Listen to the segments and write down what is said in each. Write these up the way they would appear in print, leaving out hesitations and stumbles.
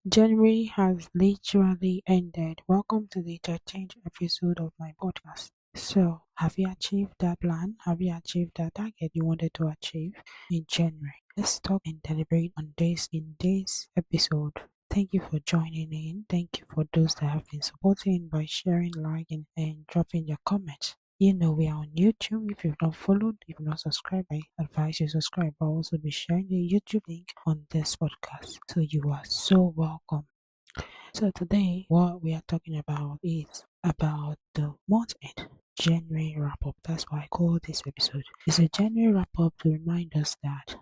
January has literally ended. Welcome to the 13th episode of my podcast. So, have you achieved that plan? Have you achieved that target you wanted to achieve in January? Let's talk and deliberate on this in this episode. Thank you for joining in. Thank you for those that have been supporting by sharing, liking, and dropping your comments. We are on YouTube. If you've not followed, if you've not subscribed, I advise you subscribe. I'll also be sharing the YouTube link on this podcast. So you are so welcome. So today, what we are talking about is about the month end, January wrap up. That's why I call this episode. It's a January wrap up to remind us that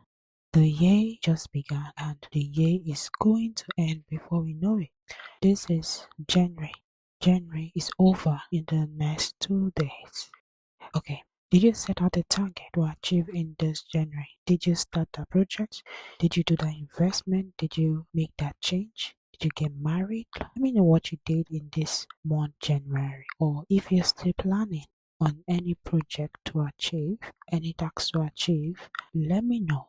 the year just began and the year is going to end before we know it. This is January. January is over in the next 2 days. Okay. Did you set out a target to achieve in this January? Did you start that project? Did you do that investment? Did you make that change? Did you get married? Let me know what you did in this month, January, or if you're still planning on any project to achieve, any task to achieve, let me know.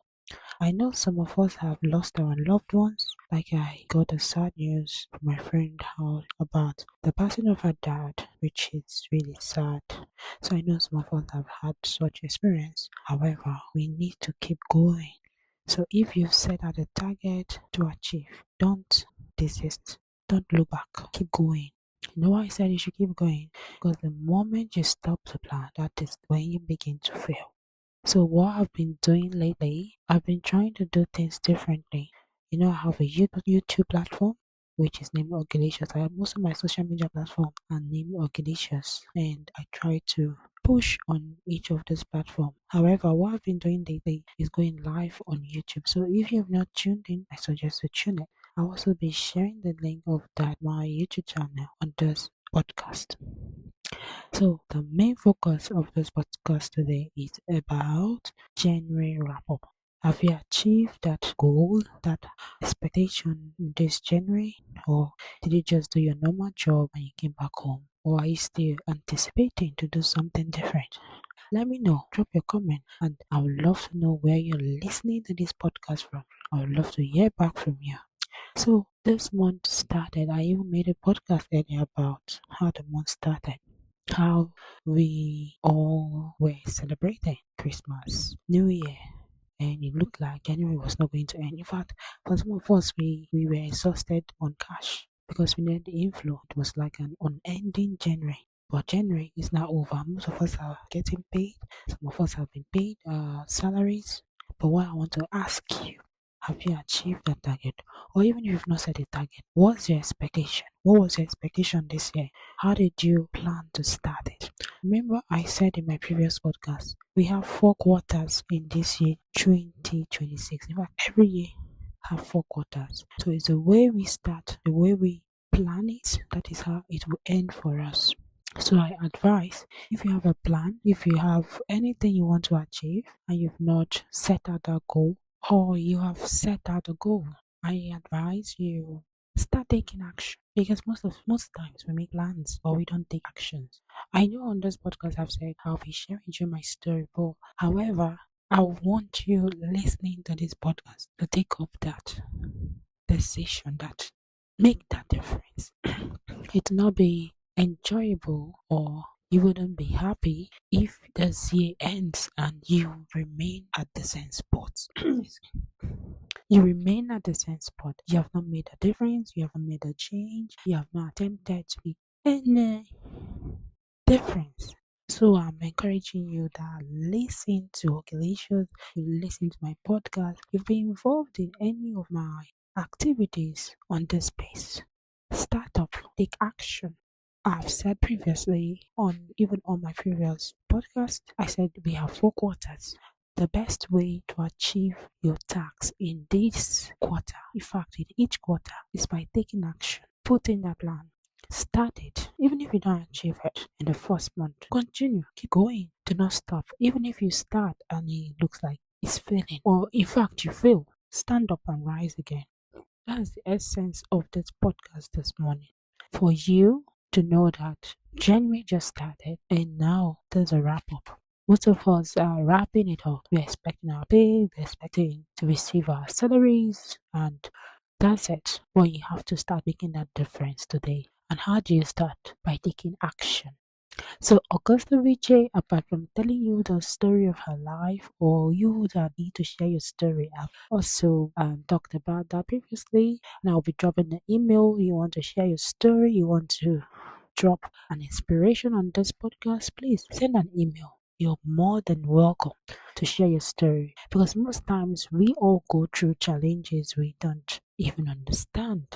I know some of us have lost our loved ones. Like I got a sad news from my friend how about the passing of her dad, which is really sad. So I know some of us have had such experience. However, we need to keep going. So if you've set out a target to achieve, don't desist. Don't look back. Keep going. You know why I said you should keep going? Because the moment you stop the plan, that is when you begin to fail. So what I've been doing lately, I've been trying to do things differently. I have a YouTube platform which is named Orgalicious. I have most of my social media platforms are named Orgalicious, and I try to push on each of these platforms. However, what I've been doing lately is going live on YouTube. So if you have not tuned in, I suggest you tune in. I'll also be sharing the link of that my YouTube channel on this podcast. So the main focus of this podcast today is about January wrap up. Have you achieved that goal, that expectation this January, or did you just do your normal job and you came back home? Or are you still anticipating to do something different? Let me know. Drop your comment, and I would love to know where you're listening to this podcast from. I would love to hear back from you. So this month started. I even made a podcast earlier about how the month started, how we all were celebrating Christmas, New Year, and it looked like January was not going to end. In fact, for some of us, we were exhausted on cash because we needed the inflow. It was like an unending January. But January is now over. Most of us are getting paid. Some of us have been paid salaries. But what I want to ask you, have you achieved that target? Or even if you've not set a target, what's your expectation? What was your expectation this year? How did you plan to start it? Remember, I said in my previous podcast, we have 4 quarters in this year, 2026. In fact, every year have 4 quarters. So it's the way we start, the way we plan it, that is how it will end for us. So I advise, if you have a plan, if you have anything you want to achieve and you've not set out a goal, or you have set out a goal, I advise you start taking action, because most times we make plans but we don't take actions. I know on this podcast I've said I'll be sharing you my story, but however, I want you listening to this podcast to take up that decision, that make that difference. It will not be enjoyable, or you wouldn't be happy if this year ends and you remain at the same spot. You remain at the same spot. You have not made a difference. You haven't made a change. You have not attempted to make any difference. So I'm encouraging you that listen to Galatians, you listen to my podcast, you've been involved in any of my activities on this space. Start up, take action. I've said previously on my previous podcast, I said we have 4 quarters. The best way to achieve your tasks in this quarter, in fact in each quarter, is by taking action, putting a plan. Start it. Even if you don't achieve it in the first month, continue, keep going, do not stop. Even if you start and it looks like it's failing, or in fact you fail, stand up and rise again. That's the essence of this podcast this morning. For you to know that January just started and now there's a wrap up. Most of us are wrapping it up. We're expecting our pay, we're expecting to receive our salaries, and That's it. But you have to start making that difference today. And how do you start? By taking action. So Augusta Vijay, apart from telling you the story of her life, or you that need to share your story, I've also talked about that previously, and I'll be dropping the email. You want to share your story, you want to drop an inspiration on this podcast, please send an email. You're more than welcome to share your story because most times we all go through challenges we don't even understand.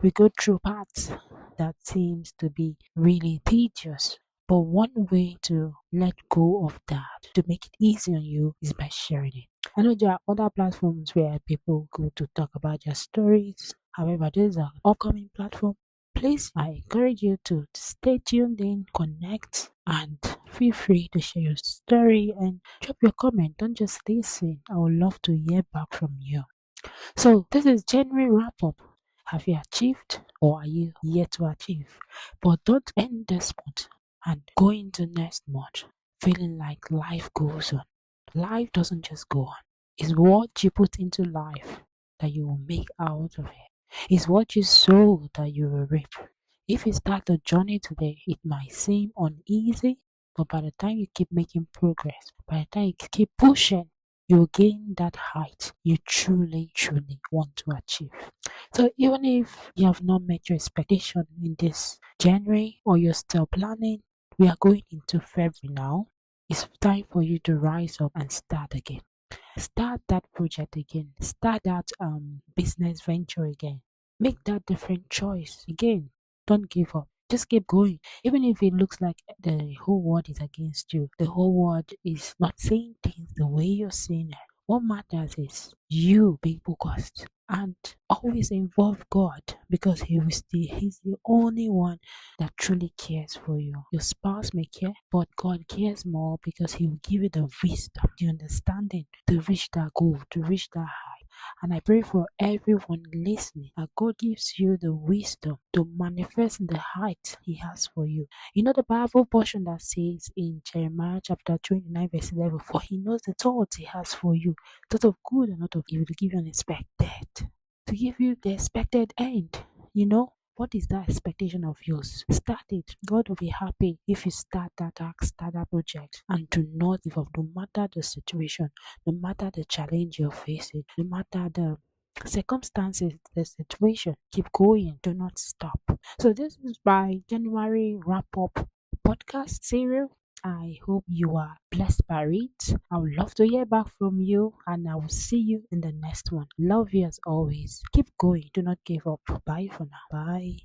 We go through paths that seems to be really tedious. But one way to let go of that, to make it easy on you, is by sharing it. I know there are other platforms where people go to talk about their stories. However, this is an upcoming platform. Please, I encourage you to stay tuned in, connect, and feel free to share your story and drop your comment. Don't just listen. I would love to hear back from you. So this is January wrap up. Have you achieved or are you yet to achieve? But don't end this month and go into next month feeling like life goes on. Life doesn't just go on. It's what you put into life that you will make out of it. It's what you sow that you will reap. If you start the journey today, it might seem uneasy, but by the time you keep making progress, by the time you keep pushing, you gain that height you truly, truly want to achieve. So even if you have not met your expectation in this January or you're still planning, we are going into February now. It's time for you to rise up and start again. Start that project again. Start that business venture again. Make that different choice again. Don't give up. Just keep going. Even if it looks like the whole world is against you, the whole world is not saying things the way you're saying it. What matters is you being focused and always involve God because He's the only one that truly cares for you. Your spouse may care, but God cares more because He will give you the wisdom, the understanding to reach that goal, to reach that high. And I pray for everyone listening that God gives you the wisdom to manifest the height He has for you. You know the Bible portion that says in Jeremiah chapter 29, verse 11, for He knows the thoughts He has for you, thoughts of good and not of evil, to give you an expected, to give you the expected end. You know, what is that expectation of yours? Start it. God will be happy if you start that act, start that project, and do not give up no matter the situation, no matter the challenge you're facing, no matter the circumstances, the situation. Keep going. Do not stop. So this is my January wrap up podcast series. I hope you are blessed by it. I would love to hear back from you and I will see you in the next one. Love you as always. Keep going. Do not give up. Bye for now. Bye.